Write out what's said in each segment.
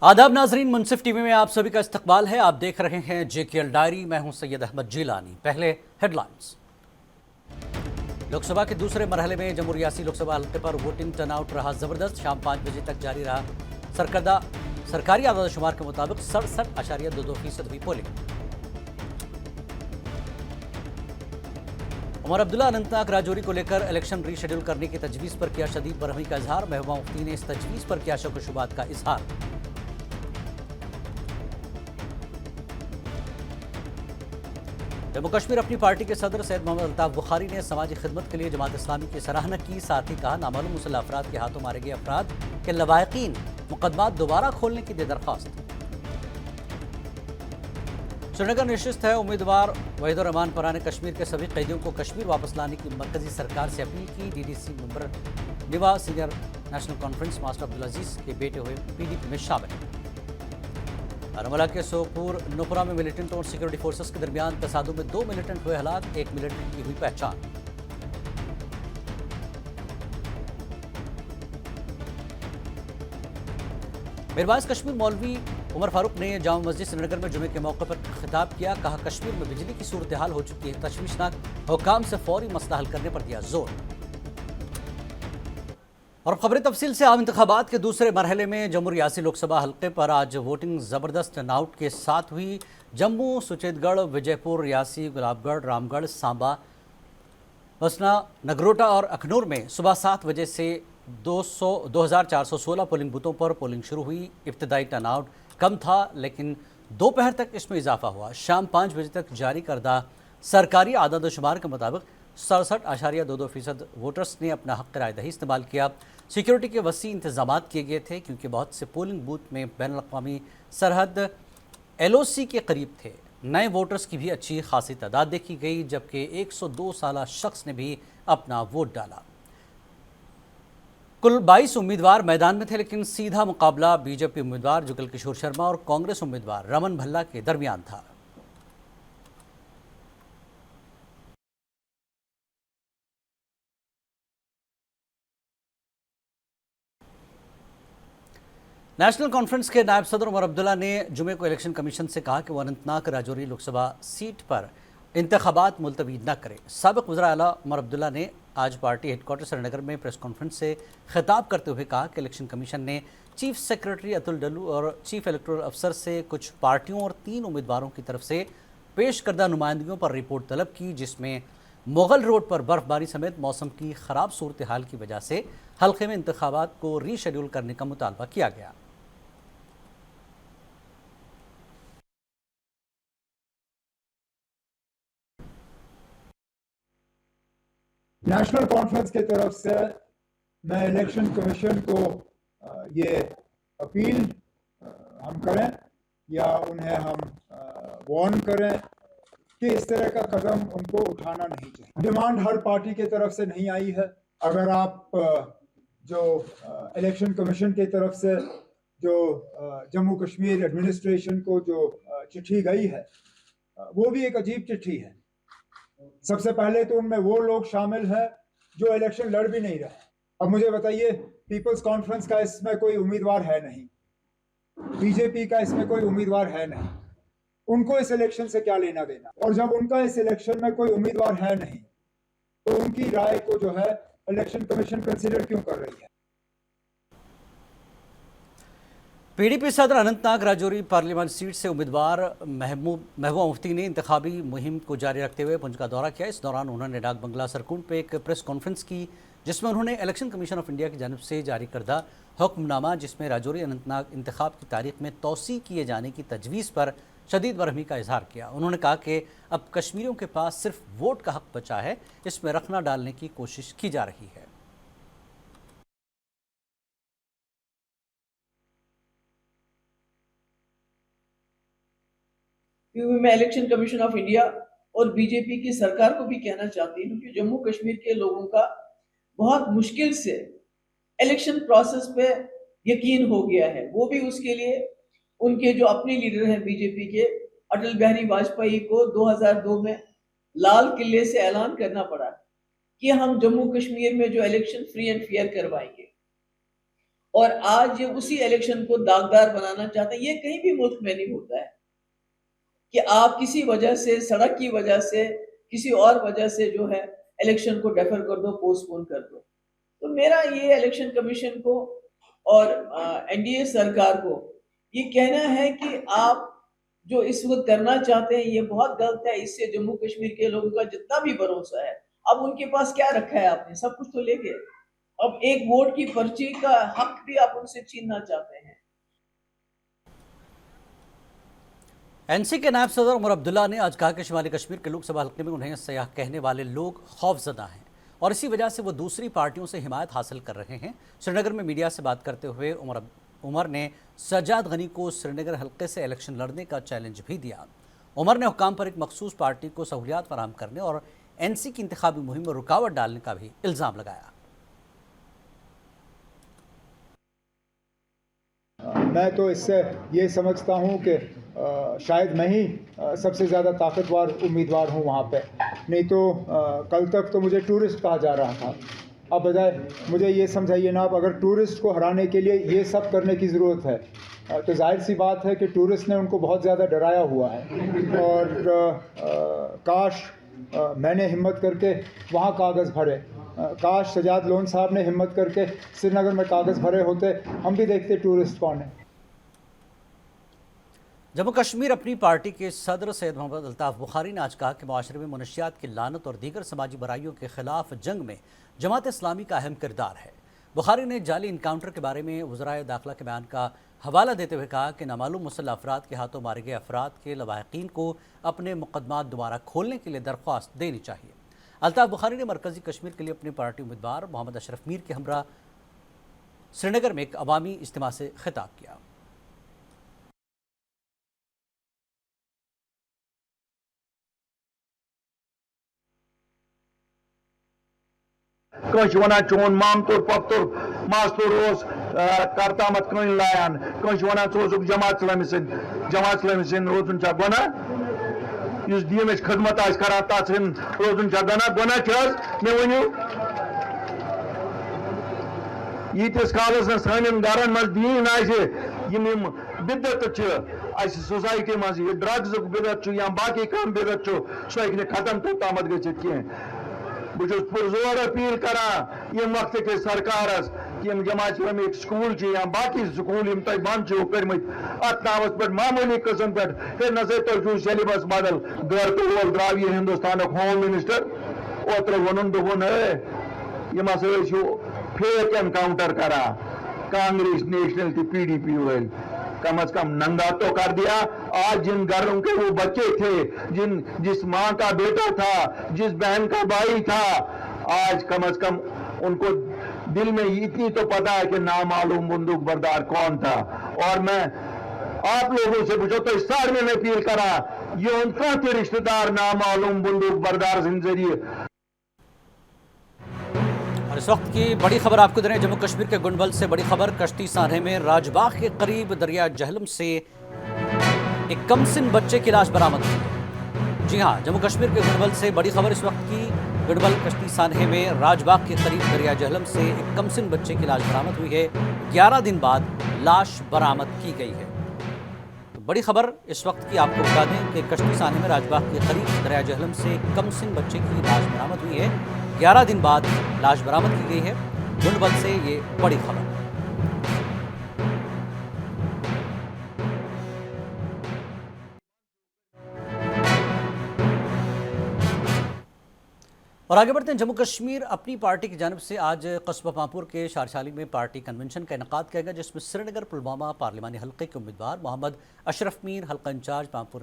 आदाब नाजरीन, मुनसिफ टीवी में आप सभी का इस्तकबाल है। आप देख रहे हैं JKL डायरी। मैं हूं सैयद अहमद जिलानी। पहले हेडलाइंस। लोकसभा के दूसरे मरहले में जम्मू रियासी लोकसभा हल्के पर वोटिंग टर्नआउट रहा जबरदस्त। शाम 5 बजे तक जारी रहा सरकारी आदादशुमार के मुताबिक 67.22% हुई पोलिंग। उमर अब्दुल्ला अनंतनाग राजौरी को लेकर इलेक्शन रीशेड्यूल करने की तजवीज़ पर किया शदीद बरहमी का इजहार। महबूबा मुफ्ती ने इस तजवीज़ पर किया शक व शुबात का इजहार। जम्मू कश्मीर अपनी पार्टी के सदर सैयद मोहम्मद अल्ताफ बुखारी ने समाजी खिदमत के लिए जमात इस्लामी की सराहना की। साथ ही कहा, नामालूम मुसल्लह अफराद के हाथों मारे गए अफराद के लवाहिकीन मुकदमात दोबारा खोलने की दे दरख्वास्त। श्रीनगर नशिस्त है। उम्मीदवार वहीदुर रहमान परा ने कश्मीर के सभी कैदियों को कश्मीर वापस लाने की मरकजी सरकार से अपील की। DDC मेंबर निवा senior national conference master Abdul Aziz के बेटे हुए PDP में शामिल। बारामूला के सोपुर नुपुरा में मिलिटेंट और सिक्योरिटी फोर्सेस के दरमियान तसादुम में 2 मिलिटेंट हुए हलाक। एक मिलिटेंट की हुई पहचान। मीरवाइज कश्मीर मौलवी उमर फारूक ने जामा मस्जिद श्रीनगर में जुमे के मौके पर खिताब किया। कहा, कश्मीर में बिजली की सूरत हाल हो चुकी है तशवीशनाक। हुकाम से फौरी मसला हल करने पर दिया जोर। और खबरें तफसील से। आम इंतखाबात के दूसरे मरहले में जम्मू रियासी लोकसभा हल्के पर आज वोटिंग ज़बरदस्त टर्नआउट के साथ हुई। जम्मू, सुचेतगढ़, विजयपुर, रियासी, गुलाबगढ़, रामगढ़, सांबा, बसना, नगरोटा और अखनूर में सुबह 7 बजे से 2416 पोलिंग बूथों पर पोलिंग शुरू हुई। इब्तदाई टर्नआउट कम था, लेकिन दोपहर तक इसमें इजाफा हुआ। शाम 5 बजे तक जारी करदा सरकारी आदादशुमार के मुताबिक 67.22% वोटर्स ने अपना हक़ राय दही इस्तेमाल किया। सिक्योरिटी के वसी इंतजाम किए गए थे, क्योंकि बहुत से पोलिंग बूथ में बैन अवी सरहद LOC के करीब थे। नए वोटर्स की भी अच्छी खासी तादाद देखी गई, जबकि 102 साल शख्स ने भी अपना वोट डाला। कुल 22 उम्मीदवार मैदान में थे, लेकिन सीधा मुकाबला BJP उम्मीदवार जुगल किशोर शर्मा और कांग्रेस उम्मीदवार रमन भल्ला के दरमियान था। नेशनल कॉन्फ्रेंस के नायब सदर उमर अब्दुल्ला ने जुमे को इलेक्शन कमीशन से कहा कि वह अनंतनाग राजौरी लोकसभा सीट पर इंतखाबात मुलतवी न करे। साबिक़ वज़ीर आला उमर अब्दुल्ला ने आज पार्टी हेडक्वार्टर श्रीनगर में प्रेस कॉन्फ्रेंस से खिताब करते हुए कहा कि इलेक्शन कमीशन ने चीफ सेक्रेटरी अतुल डल्लू और चीफ इलेक्टोरल अफसर से कुछ पार्टियों और 3 उम्मीदवारों की तरफ से पेश करदा नुमाइंदगियों पर रिपोर्ट तलब की, जिसमें मुगल रोड पर बर्फबारी समेत मौसम की ख़राब सूरत हाल की वजह से हल्के में इंतखाबात को रीशेड्यूल करने का मुतालबा किया गया। नेशनल कॉन्फ्रेंस की तरफ से मैं इलेक्शन कमीशन को ये अपील हम करें या उन्हें हम वार्न करें कि इस तरह का कदम उनको उठाना नहीं चाहिए। डिमांड हर पार्टी की तरफ से नहीं आई है। अगर आप जो इलेक्शन कमीशन की तरफ से जो जम्मू कश्मीर एडमिनिस्ट्रेशन को जो चिट्ठी गई है, वो भी एक अजीब चिट्ठी है। सबसे पहले तो उनमें वो लोग शामिल हैं जो इलेक्शन लड़ भी नहीं रहे। अब मुझे बताइए, पीपल्स कॉन्फ्रेंस का इसमें कोई उम्मीदवार है नहीं, BJP का इसमें कोई उम्मीदवार है नहीं, उनको इस इलेक्शन से क्या लेना देना। और जब उनका इस इलेक्शन में कोई उम्मीदवार है नहीं, तो उनकी राय को जो है इलेक्शन कमीशन कंसीडर क्यों कर रही है। PDP सदर अनंतनाग राजौरी पार्लियामेंट सीट से उम्मीदवार महबूबा मुफ्ती ने इंतखाबी मुहिम को जारी रखते हुए पुंछ का दौरा किया। इस दौरान उन्होंने डाक बंगला सरकून पे एक प्रेस कॉन्फ्रेंस की, जिसमें उन्होंने इलेक्शन कमीशन ऑफ इंडिया की जानिब से जारी करदा हुक्मनामा, जिसमें राजौरी अनंतनाग इंतखाब की तारीख में तोसी किए जाने की तजवीज़ पर शदीद बरहमी का इजहार किया। उन्होंने कहा कि अब कश्मीरियों के पास सिर्फ वोट का हक बचा है, इसमें रखना डालने की कोशिश की जा रही है। मैं इलेक्शन कमीशन ऑफ इंडिया और BJP की सरकार को भी कहना चाहती हूँ कि जम्मू कश्मीर के लोगों का बहुत मुश्किल से इलेक्शन प्रोसेस पे यकीन हो गया है। वो भी उसके लिए उनके जो अपने लीडर हैं BJP के अटल बिहारी वाजपेयी को 2002 में लाल किले से ऐलान करना पड़ा कि हम जम्मू कश्मीर में जो इलेक्शन फ्री एंड फेयर करवाएंगे। اور آج یہ اسی الیکشن کو داغدار بنانا چاہتے ہیں. یہ کہیں بھی ملک میں نہیں ہوتا ہے کہ آپ کسی وجہ سے، سڑک کی وجہ سے، کسی اور وجہ سے جو ہے الیکشن کو ڈیفر کر دو، پوسٹ پون کر دو. تو میرا یہ الیکشن کمیشن کو اور این ڈی اے سرکار کو یہ کہنا ہے کہ آپ جو اس وقت کرنا چاہتے ہیں یہ بہت غلط ہے. اس سے جموں کشمیر کے لوگوں کا جتنا بھی بھروسہ ہے، اب ان کے پاس کیا رکھا ہے آپ نے؟ سب کچھ تو لے گئے. اب ایک ووٹ کی پرچی کا حق بھی آپ ان سے چھیننا چاہتے ہیں. این سی کے نائب صدر عمر عبداللہ نے آج کہا کہ شمالی کشمیر کے لوک سبھا حلقے میں انہیں سیاح کہنے والے لوگ خوف زدہ ہیں اور اسی وجہ سے وہ دوسری پارٹیوں سے حمایت حاصل کر رہے ہیں. سری نگر میں میڈیا سے بات کرتے ہوئے عمر نے سجاد غنی کو سری نگر حلقے سے الیکشن لڑنے کا چیلنج بھی دیا. عمر نے حکام پر ایک مخصوص پارٹی کو سہولیات فراہم کرنے اور این سی کی انتخابی مہم میں رکاوٹ ڈالنے کا بھی الزام لگایا. میں تو اس سے یہ سمجھتا ہوں کہ شاید میں ہی سب سے زیادہ طاقتور امیدوار ہوں وہاں پہ. نہیں تو کل تک تو مجھے ٹورسٹ کہا جا رہا تھا. اب بجائے مجھے یہ سمجھائیے نا، اگر ٹورسٹ کو ہرانے کے لیے یہ سب کرنے کی ضرورت ہے تو ظاہر سی بات ہے کہ ٹورسٹ نے ان کو بہت زیادہ ڈرایا ہوا ہے. اور کاش میں نے ہمت کر کے وہاں کاغذ بھرے، کاش سجاد لون صاحب نے ہمت کر کے سری نگر میں کاغذ بھرے ہوتے، ہم بھی دیکھتے ٹورسٹ کون ہے. جموں کشمیر اپنی پارٹی کے صدر سید محمد الطاف بخاری نے آج کہا کہ معاشرے میں منشیات کی لعنت اور دیگر سماجی برائیوں کے خلاف جنگ میں جماعت اسلامی کا اہم کردار ہے. بخاری نے جعلی انکاؤنٹر کے بارے میں وزرائے داخلہ کے بیان کا حوالہ دیتے ہوئے کہا کہ نامعلوم مسلح افراد کے ہاتھوں مارے گئے افراد کے لواحقین کو اپنے مقدمات دوبارہ کھولنے کے لیے درخواست دینی چاہیے. الطاف بخاری نے مرکزی کشمیر کے لیے اپنی پارٹی امیدوار محمد اشرف میر کے ہمراہ سری نگر میں ایک عوامی اجتماع سے خطاب کیا. کنس ونان چون مامتور پۄپتُر ماستور اوس کرتامت کٔنۍ لایان، کنس ونان ژٕ اوسُکھ جماعت اسلامی سٕنٛدۍ روزُن چھا گۄناہ؟ یُس دیٖنٕچ خدمت آسہِ کران تتھ سٕنٛدۍ روزُن چھا گۄناہ چھِ حظ؟ مےٚ ؤنِو. ییٖتِس کالس نہٕ سانٮ۪ن گرن منٛز دیٖن آسہِ، یِم بدعت چھِ اَسہِ سوسایٹی منٛز، یہِ ڈرگزُک بدعت چھُ یا باقٕے کانٛہہ بدعت چھُ، سُہ ہیٚکہِ نہٕ ختم توٚتامتھ گٔژھِتھ کینٛہہ. بہٕ چھُس پُرزور اپیٖل کران یِم وقتہٕ کِس سرکارس کہ یِم جماعت اسلامک سکوٗل چھِ یا باقٕے سکوٗل یِم تۄہہِ بنٛد چھِو کٔرمٕتۍ اتھ ناوس پٮ۪ٹھ معموٗلی قٕسم پٮ۪ٹھ ہے نہ سا تۄہہِ چھُو سیلبس بدل. گھرتہٕ وول درٛاو یہِ ہندوستانُک ہوم منسٹر اوترٕ ووٚنُن دوٚپُن ہے یِم ہسا ٲسِو فیک انکاؤنٹر کران کانگریس نیشنل تہِ پی ڈی پی وٲلۍ. کم از کم ننگا تو کر دیا. آج جن گھروں کے وہ بچے تھے، جس ماں کا بیٹا تھا، جس بہن کا بھائی تھا، آج کم از کم ان کو دل میں اتنی تو پتا ہے کہ نامعلوم بندوق بردار کون تھا. اور میں آپ لوگوں سے پوچھو تو اس سال میں اپیل کرا یہ ان کا تھی رشتہ دار نامعلوم بندوق بردار سے ذریعے. اور اس وقت کی بڑی خبر آپ کو دے رہے ہیں جموں کشمیر کے گنڈبل سے. بڑی خبر کشتی سانحے میں راج باغ کے قریب دریا جہلم سے ایک کم سن بچے کی لاش برآمد ہوئی. جی ہاں، جموں کشمیر کے گنڈبل سے بڑی خبر اس وقت کی. گنڈبل کشتی سانحے میں راج باغ کے قریب دریا جہلم سے ایک کم سن بچے کی لاش برآمد ہوئی ہے. 11 دن بعد لاش برآمد کی گئی ہے. تو بڑی خبر اس وقت کی آپ کو بتا دیں کہ کشتی سانحے میں راج باغ کے قریب دریا جہلم سے ایک کم سن بچے کی لاش برآمد ہوئی ہے. 11 دن بعد لاش برآمد کی گئی ہے. گنڈبل سے یہ بڑی خبر. اور آگے بڑھتے ہیں. جموں کشمیر اپنی پارٹی کی جانب سے آج قصبہ پامپور کے شارشالی میں پارٹی کنونشن کا انعقاد کیا گیا، جس میں سری نگر پلوامہ پارلیمانی حلقے کے امیدوار محمد اشرف میر، حلقہ انچارج پامپور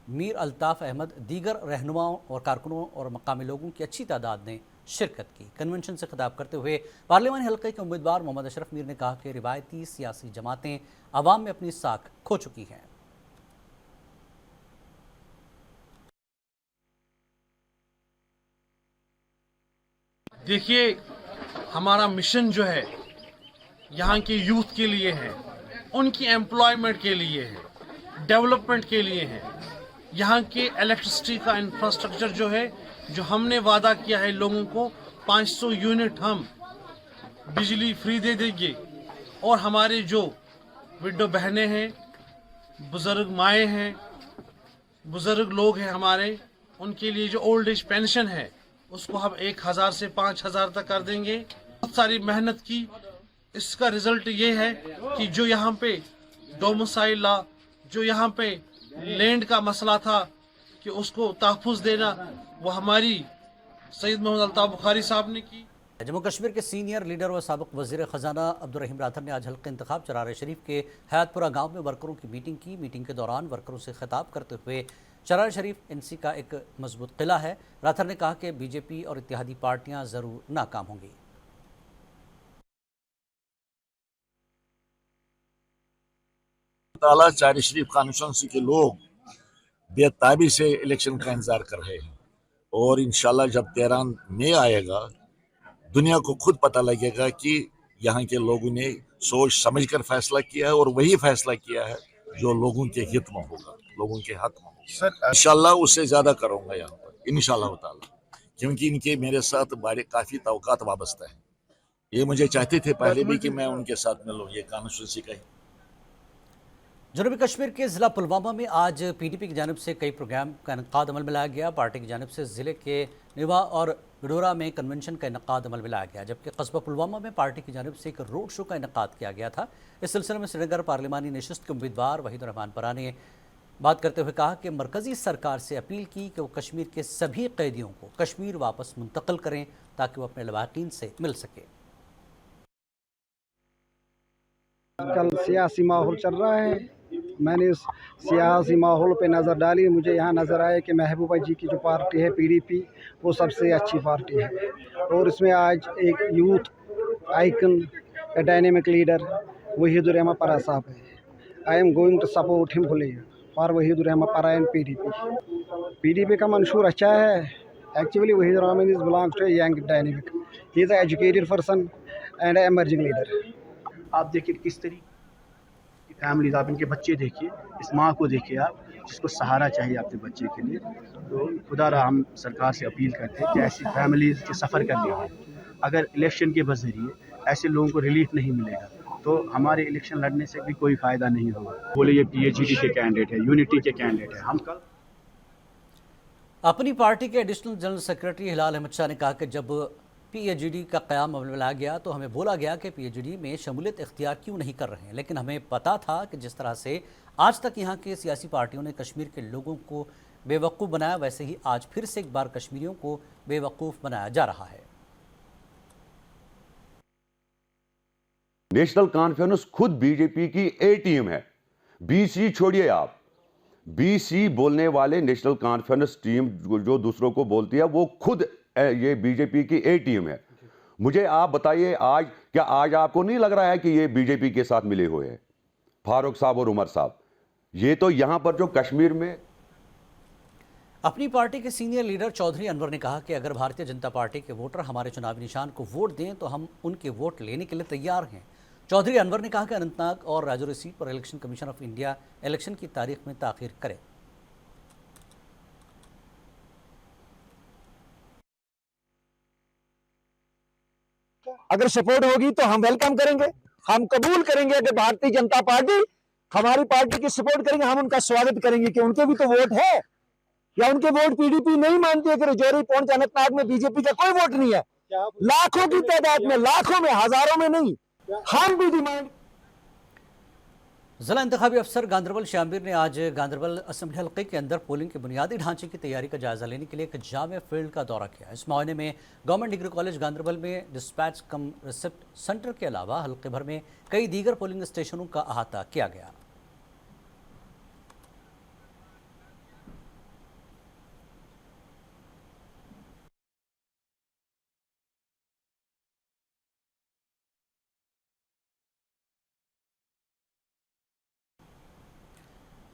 میر الطاف احمد، دیگر رہنماؤں اور کارکنوں اور مقامی لوگوں کی اچھی تعداد نے شرکت کی. کنونشن سے خطاب کرتے ہوئے پارلیمانی حلقے کے امیدوار محمد اشرف میر نے کہا کہ روایتی سیاسی جماعتیں عوام میں اپنی ساکھ کھو چکی ہیں. دیکھیے، ہمارا مشن جو ہے یہاں کے یوتھ کے لیے ہے، ان کی ایمپلائمنٹ کے لیے ہے، ڈیولپمنٹ کے لیے ہے. یہاں کے الیکٹرسٹی کا انفراسٹرکچر جو ہے، جو ہم نے وعدہ کیا ہے لوگوں کو 500 یونٹ ہم بجلی فری دے دیں گے. और हमारे जो विडो बहनें हैं, बुज़ुर्ग माएँ हैं, बुज़ुर्ग लोग हैं हमारे, उनके लिए जो ओल्ड एज पेंशन है उसको हम 1,000 से 5,000 तक कर देंगे। बहुत सारी मेहनत की, इसका रिजल्ट ये है कि जो यहाँ पे डोमिसाइल लॉ, जो यहाँ पे लैंड का मसला था कि उसको तहफ़्फ़ुज़ देना, वो हमारी सैयद मोहम्मद अल्ताफ़ बुखारी साहब ने की। जम्मू कश्मीर के सीनियर लीडर व साबिक़ वज़ीर ख़जाना अब्दुर्रहीम राथर ने आज हल्क़े इंतखाब चरार शरीफ के हयातपुरा गाँव में वर्करों की मीटिंग की। मीटिंग के दौरान वर्करों से खिताब करते हुए चरार शरीफ एनसी का एक मजबूत किला है। राथर ने कहा कि बीजेपी और इत्तेहादी पार्टियाँ ज़रूर नाकाम होंगी। ताला चरार शरीफ कॉन्स्टिट्यूंसी के लोग बेताबी से इलेक्शन का इंतजार कर रहे हैं और इंशाल्लाह जब 13 मई आएगा दुनिया को खुद पता लगेगा कि यहाँ के लोगों ने सोच समझकर फैसला किया है और वही फैसला किया है जो लोगों के हित में होगा, लोगों के हक में होगा। इंशाल्लाह उससे ज्यादा करूंगा यहाँ पर इंशाल्लाह ताला, क्योंकि इनके मेरे साथ बड़े काफी तवक्कात वाबस्ता है। ये मुझे चाहते थे पहले भी कि मैं उनके साथ मिलूं, ये कॉन्स्टिट्यूंसी का ही। जनूबी कश्मीर के ज़िला पुलवामा में आज पीडीपी की जानिब से कई प्रोग्राम का इनकाद अमल में लाया गया। पार्टी की जानिब से ज़िले के निवा और बिडोरा में कन्वेंशन का इनकाद अमल में लाया गया, जबकि कस्बा पुलवामा में पार्टी की जानिब से एक रोड शो का इनकाद किया गया था। इस सिलसिले में श्रीनगर पार्लिमानी नशिस्त के उम्मीदवार वहीद रहमान परा ने बात करते हुए कहा कि मरकज़ी सरकार से अपील की कि वो कश्मीर के सभी कैदियों को कश्मीर वापस मुंतकिल करें ताकि वो अपने लवाकिन से मिल सके। कल सियासी माहौल चल रहा है, मैंने इस सियासी माहौल पे नज़र डाली, मुझे यहाँ नज़र आया कि महबूबा जी की जो पार्टी है पीडीपी वो सबसे अच्छी पार्टी है और इसमें आज एक youth icon, a dynamic leader Waheedur Rahman Para साहब है। I am going to support him fully for Waheedur Rahman Para and PDP का मंशूर अच्छा है। Actually Waheedur Rahman is belongs to young dynamic, he is educated person and emerging leader. आप देखिए किस तरीके की फैमिलीज, आप इनके बच्चे देखिए, इस माँ को देखिए आप, जिसको सहारा चाहिए अपने बच्चे के लिए। तो खुदा रहा हम सरकार से अपील करते हैं कि ऐसी फैमिलीज जो सफ़र कर रही हैं, अगर इलेक्शन के बज़रिए ऐसे लोगों को रिलीफ नहीं मिलेगा तो हमारे इलेक्शन लड़ने से भी कोई फ़ायदा नहीं होगा। बोले ये PAGD के कैंडिडेट है, यूनिटी के कैंडिडेट है। हम कल अपनी पार्टी के एडिशनल जनरल सेक्रेटरी हिलाल अहमद शाह ने कहा कि जब PAGD का क़याम अमल में लाया गया तो हमें बोला गया कि PAGD में शमूलियत इख्तियार क्यों नहीं कर रहे हैं, लेकिन हमें पता था कि जिस तरह से आज तक यहाँ के सियासी पार्टियों ने कश्मीर के लोगों को बेवकूफ़ बनाया, वैसे ही आज फिर से एक बार कश्मीरियों को बेवकूफ़ बनाया जा रहा है। नेशनल कॉन्फ्रेंस खुद बीजेपी की ए टीम है। BC छोड़िए आप, BC बोलने वाले नेशनल कॉन्फ्रेंस टीम जो दूसरों को बोलती है वो खुद ये बीजेपी की ए टीम है। मुझे आप बताइए आज क्या आज आपको नहीं लग रहा है कि ये बीजेपी के साथ मिले हुए हैं फारूक साहब और उमर साहब? ये तो यहां पर जो कश्मीर में अपनी पार्टी के सीनियर लीडर चौधरी अनवर ने कहा कि अगर भारतीय जनता पार्टी के वोटर हमारे चुनावी निशान को वोट दें तो हम उनके वोट लेने के लिए तैयार हैं। चौधरी अनवर ने कहा कि अनंतनाग और राजौरी सीट पर election commission of India election की तारीख में ताख़ीर करे। अगर सपोर्ट होगी तो हम वेलकम करेंगे, हम कबूल करेंगे। अगर भारतीय जनता पार्टी हमारी पार्टी की सपोर्ट करेंगे, हम उनका स्वागत करेंगे कि उनके भी तो वोट है, या उनके वोट पीडीपी नहीं मानती है कि राजौरी पहुंच अनंतनाग में बीजेपी का कोई वोट नहीं है। लाखों की तादाद में, लाखों में, हजारों में नहीं, हम भी डिमांड। ज़िला इंतखाबी अफसर गांधरबल शामिर ने आज गांधरबल असेंबली हल्के के अंदर पोलिंग के बुनियादी ढांचे की तैयारी का जायजा लेने के लिए एक जामे फील्ड का दौरा किया। इस मुआयने में गवर्नमेंट डिग्री कॉलेज गांधरबल में डिस्पैच कम रिसिप्ट सेंटर के अलावा हल्के भर में कई दीगर पोलिंग स्टेशनों का अहाता किया गया।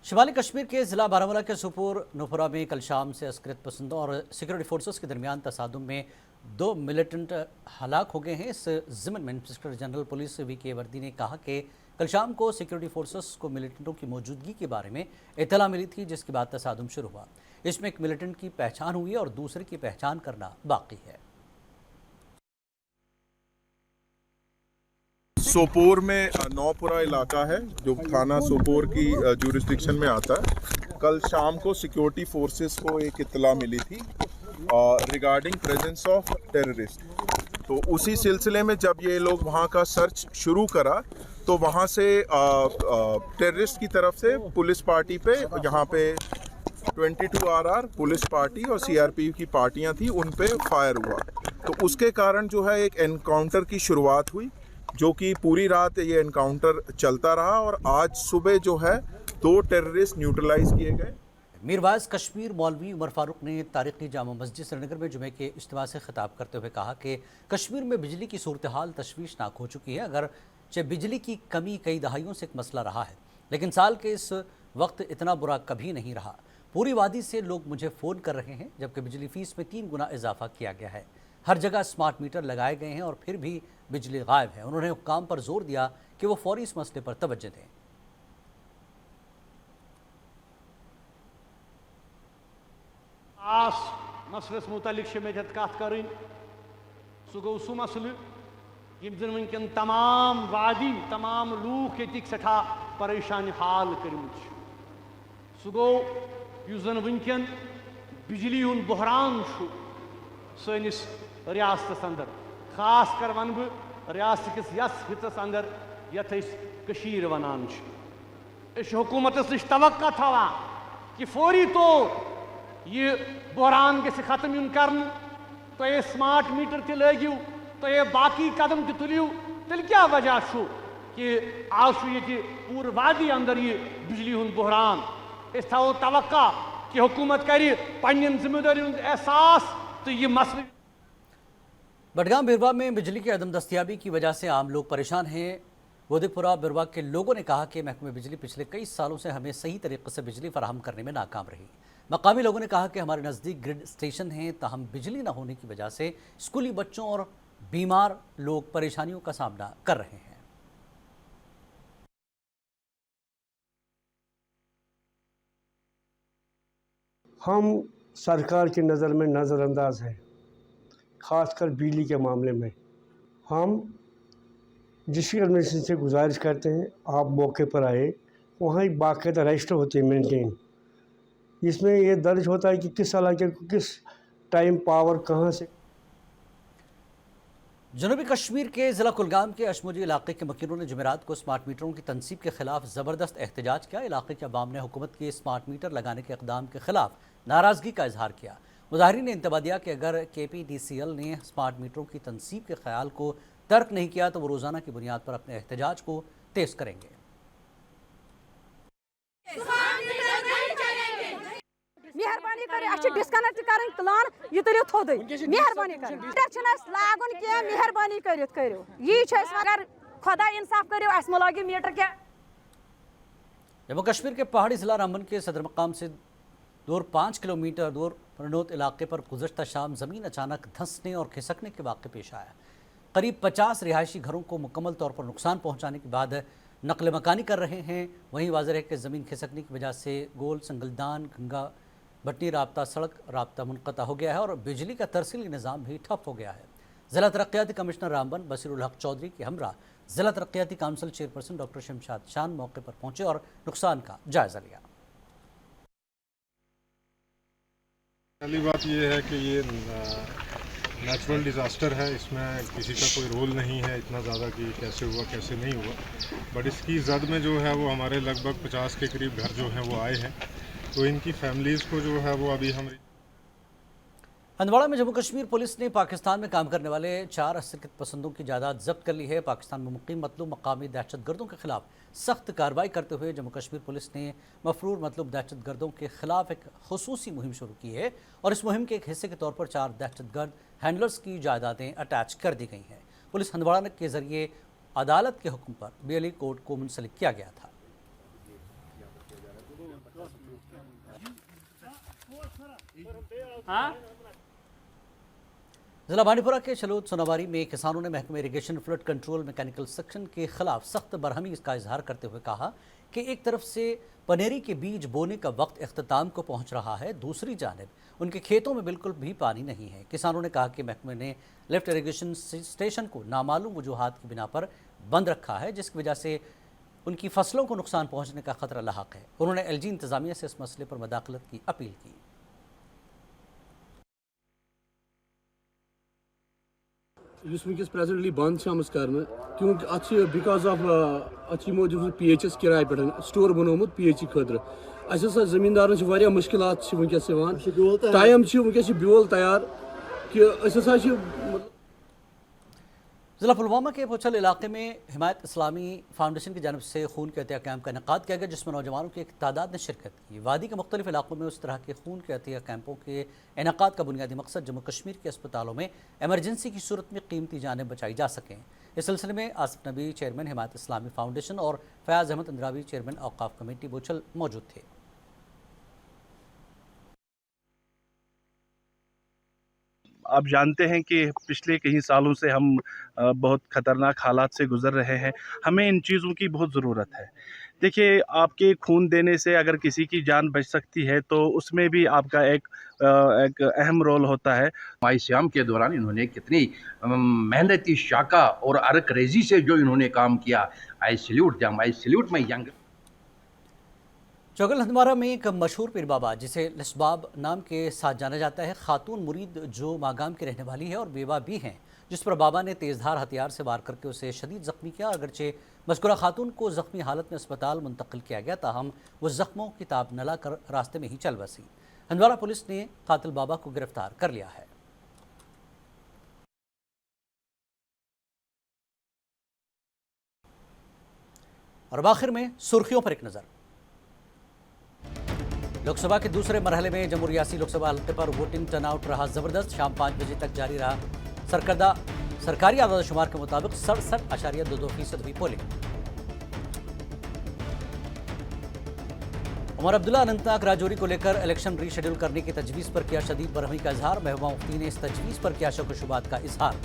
शिमाली कश्मीर के ज़िला बारामूला के सुपुर नुपुरा में कल शाम से अस्कृत पसंदों और सिक्योरिटी फोर्सेस के दरमियान तसादुम में 2 मिलिटेंट हलाक हो गए हैं। इस ज़िम्मन में इंस्पेक्टर जनरल पुलिस VK वर्दी ने कहा कि कल शाम को सिक्योरिटी फोर्सेस को मिलिटेंटों की मौजूदगी के बारे में इत्तला मिली थी, जिसके बाद तसादुम शुरू हुआ। इसमें एक मिलिटेंट की पहचान हुई और दूसरे की पहचान करना बाकी है। सोपोर में नौपुरा इलाका है जो थाना सोपोर की जुरिस्डिक्शन में आता है। कल शाम को सिक्योरिटी फोर्सेस को एक इत्तला मिली थी रिगार्डिंग प्रेजेंस ऑफ टेररिस्ट। तो उसी सिलसिले में जब ये लोग वहाँ का सर्च शुरू करा तो वहाँ से टेररिस्ट की तरफ से पुलिस पार्टी पे यहाँ पे 22 RR पुलिस पार्टी और CRP की पार्टियाँ थी, उन पे फायर हुआ। तो उसके कारण जो है एक एनकाउंटर की शुरुआत हुई, जो कि पूरी रात ये एनकाउंटर चलता रहा और आज सुबह जो है 2 टेररिस्ट न्यूट्रलाइज किए गए। मीरवाइज कश्मीर मौलवी उमर फारूक ने तारीखी जामा मस्जिद श्रीनगर में जुमे के इज्तिमा से खिताब करते हुए कहा कि कश्मीर में बिजली की सूरत हाल तशवीशनाक हो चुकी है। अगरचे बिजली की कमी कई दहाइयों से एक मसला रहा है, लेकिन साल के इस वक्त इतना बुरा कभी नहीं रहा। पूरी वादी से लोग मुझे फ़ोन कर रहे हैं, जबकि बिजली फ़ीस में 3 गुना इजाफा किया गया है। हर जगह स्मार्ट मीटर लगाए गए हैं और फिर भी बिजली गायब है। उन्होंने हुक्काम पर जोर दिया कि वो फौरी इस मसले पर तवज्जो दें। आस मसलस मुतलिक मेजत कत कर सह गो सह मसल यम वनकन तमाम वादी तमाम लूख ये सठा परेशान हाल कर्मुत सह गो वनकन बिजली हुंद बहरान सनिस रियासत अंदर, खास कर वन बह रियासत किस यस हिस्सस अंदर यथ कशीर वनान हुकूमत नश तवक्का थवान कि फौरी तौर ये बहरान गि खत्म यून कर। तुम स्मार्ट मीटर त लगिव, तुम बाकी कदम त तुलिव, तेल क्या वजह कि आज ये पूरे वादी अंदर ये बिजली हुंद बहरान। अस थो तवक्का कि हुकूमत कर पन्न जिम्मेदारी एहसास तो ये मसले। बडगाम बिरवा में बिजली की अदम दस्तियाबी की वजह से आम लोग परेशान हैं। गोदीपुरा बिरवा के लोगों ने कहा कि महकमे बिजली पिछले कई सालों से हमें सही तरीके से बिजली फराहम करने में नाकाम रही। मकामी लोगों ने कहा कि हमारे नज़दीक ग्रिड स्टेशन हैं, ताहम बिजली न होने की वजह से स्कूली बच्चों और बीमार लोग परेशानियों का सामना कर रहे हैं। हम सरकार की नज़र में नज़रअंदाज हैं, ख़ासकर बिजली के मामले में। हम डिस्ट्रिक्ट एडमिनिस्ट्रेशन से गुजारिश करते हैं आप मौके पर आए, वहाँ एक बाकायदा रजिस्टर होती है मेंटेन, इसमें ये दर्ज होता है कि किस इलाके को किस टाइम पावर कहाँ से। जनूबी कश्मीर के ज़िला कुलगाम के अशमुजी इलाके के मकीनों ने जुमेरात को स्मार्ट मीटरों की तनसीब के खिलाफ ज़बरदस्त एहतजाज किया। इलाके के अवाम ने हुकूमत के स्मार्ट मीटर लगाने के इक़दाम के खिलाफ नाराज़गी का इजहार किया। मुजाहिरीन ने इंतबा दिया कि अगर KPDCL ने स्मार्ट मीटरों की तनसीब के ख्याल को तर्क नहीं किया तो वो रोज़ाना की बुनियाद पर अपने एहतजाज को तेज़ करेंगे। मेहरबानी कर डिस्कनेक्ट कर प्लान यह तरियो थोद मेहरबानी कर लागन क्या मेहरबानी करो यह अगर खुदा इंसाफ करो अस लगे मीटर क्या। जम्मू कश्मीर के पहाड़ी ज़िला रामबन के सदर मकाम से दूर 5 किलोमीटर दूर परनोत इलाके पर गुज़श्ता शाम ज़मीन अचानक धंसने और खिसकने के वाक़े पेश आया। करीब 50 रिहायशी घरों को मुकम्मल तौर पर नुकसान पहुँचाने के बाद नकल मकानी कर रहे हैं। वहीं वाज़ेह है कि ज़मीन खिसकने की वजह से गोल संगलदान गंगा भटनी राब्ता सड़क राब्ता मुनक़ता हो गया है और बिजली का तरसीली निज़ाम भी ठप हो गया है। ज़िला तरक्याती कमिश्नर रामबन बसीरुल हक चौधरी के हमरा ज़िला तरक्याती काउंसिल चेयरपर्सन डॉक्टर शमशाद शान मौके पर पहुँचे और नुकसान का जायज़ा लिया। पहली बात यह है कि ये नेचुरल डिज़ास्टर है, इसमें किसी का कोई रोल नहीं है इतना ज़्यादा कि कैसे हुआ कैसे नहीं हुआ, बट इसकी जद में जो है वो हमारे लगभग 50 के करीब घर जो हैं वो आए हैं, तो इनकी फैमिलीज़ को जो है वो अभी हम। हंदवाड़ा में जम्मू कश्मीर पुलिस ने पाकिस्तान में काम करने वाले 4 असरकत पसंदों की जायदाद जब्त कर ली है। पाकिस्तान में मुकीम मतलूब मकामी दहशतगर्दों के खिलाफ सख्त कार्रवाई करते हुए जम्मू कश्मीर पुलिस ने मफरूर मतलूब दहशतगर्दों के खिलाफ एक खुसूसी मुहिम शुरू की है और इस मुहिम के एक हिस्से के तौर पर 4 दहशतगर्द हैंडलर्स की जायदादें अटैच कर दी गई हैं। पुलिस हंदवाड़ा के जरिए अदालत के हुक्म पर BLE कोर्ट को मुंसलिक किया गया था। ज़िला बांडीपुरा के शलोद सोनावारी में किसानों ने महकमे irrigation flood control mechanical section के खिलाफ सख्त बरहमी का इजहार करते हुए कहा कि एक तरफ से पनेरी के बीज बोने का वक्त अख्ताम को पहुंच रहा है, दूसरी जानिब उनके खेतों में बिल्कुल भी पानी नहीं है। किसानों ने कहा कि महकमे ने लिफ्ट इरीगेशन स्टेशन को नामालूम वजूहात की बिना पर बंद रखा है, जिसकी वजह से उनकी फसलों को नुकसान पहुंचने का खतरा लाहक है। उन्होंने एलजी इंतजामिया से इस मसले पर मदाखलत की अपील की। वस प्रेजेंटली बंद कर क्योंकि बिकॉज ऑफ अत मौजूद PHS किराए पे स्टोर बनोमुत PH खतर जमींदार मुश्किलात वनकस टाइम वनकस ब्योल तैयार कि ज़िला पुलवामा के पोचल इलाके में हिमायत इस्लामी फाउंडेशन की जानब से खून के अतिया कैंप का इनेकाद किया गया, जिसमें नौजवानों की एक तादाद ने शिरकत की। वादी के मुख्तलिफ इलाकों में उस तरह के खून के अतिया कैंपों के इनेकाद का बुनियादी मकसद जम्मू कश्मीर के अस्पतालों में एमरजेंसी की सूरत में कीमती जानें बचाई जा सकें। इस सिलसिले में आसिफ नबी चेयरमैन हिमायत इस्लामी फाउंडेशन और फयाज अहमद इंद्रावी चेयरमैन औकाफ कमेटी बोचल मौजूद थे। आप जानते हैं कि पिछले कई सालों से हम बहुत ख़तरनाक हालात से गुज़र रहे हैं। हमें इन चीज़ों की बहुत ज़रूरत है। देखिए, आपके खून देने से अगर किसी की जान बच सकती है तो उसमें भी आपका एक अहम रोल होता है। माई श्याम के दौरान इन्होंने कितनी मेहनती शाका और अरक रेजी से जो इन्होंने काम किया, I salute them, I salute my young. Chougal Handwara में एक मशहूर पीर बाबा जिसे लसबाब नाम के साथ जाना जाता है, खातून मुरीद जो मागाम की रहने वाली है और बेवा भी हैं, जिस पर बाबा ने तेज़धार हथियार से वार करके उसे शदीद ज़ख्मी किया। अगरचे मज़कूरा खातून को ज़ख्मी हालत में अस्पताल मुंतकिल किया गया, ताहम वो ज़ख्मों की ताब न लाकर रास्ते में ही चल बसी। हंदवारा पुलिस ने कातिल बाबा को गिरफ्तार कर लिया है। और आखिर में सुर्खियों पर एक नज़र। लोकसभा के दूसरे मरहले में जम्मू रियासी लोकसभा हल्के पर वोटिंग टर्नआउट रहा ज़बरदस्त। शाम 5 बजे तक जारी रहा सरकारी आदादशुमार के मुताबिक 67.22% हुई पोलिंग। उमर अब्दुल्ला अनंतनाग राजौरी को लेकर इलेक्शन रीशेड्यूल करने की तजवीज़ पर किया शदीद बरहमी का इजहार। महबूबा मुफ्ती ने इस तजवीज़ पर किया शक व शुबात का इजहार।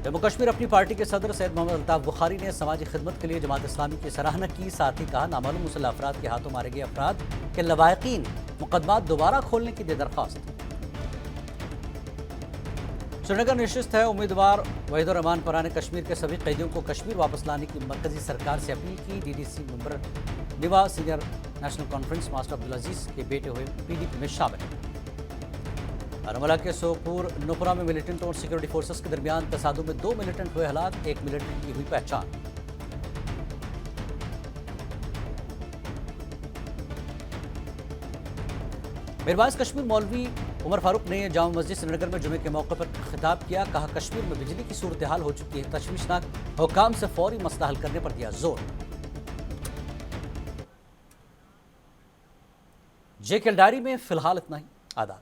जम्मू कश्मीर अपनी पार्टी के सदर सैयद मोहम्मद अल्ताफ बुखारी ने समाजी खिदमत के लिए जमात इस्लामी की सराहना की। साथ ही कहा, नामालूम मुसल्लह अफराद के हाथों मारे गए अफराद के लवाहिकीन मुकदमात दोबारा खोलने की दे दरख्वास्त। श्रीनगर नशिस्त है, उम्मीदवार वहीदुर रहमान परा ने कश्मीर के सभी कैदियों को कश्मीर वापस लाने की मरकजी सरकार से अपील की। DDC मेंबर निवा senior national conference master Abdul Aziz के बेटे हुए PDP में शामिल। बारामूला के सोपुर नुपुरा में मिलिटेंट और सिक्योरिटी फोर्सेस के दरमियान तसादुम में 2 मिलिटेंट हुए हलाक, 1 मिलिटेंट की हुई पहचान। मीरवाइज कश्मीर मौलवी उमर फारूक ने जामा मस्जिद श्रीनगर में जुमे के मौके पर खिताब किया। कहा, कश्मीर में बिजली की सूरत हाल हो चुकी है तशवीशनाक, हुकाम से फौरी मसला हल करने पर दिया जोर। JKL डायरी में फिलहाल इतना ही। आदाब।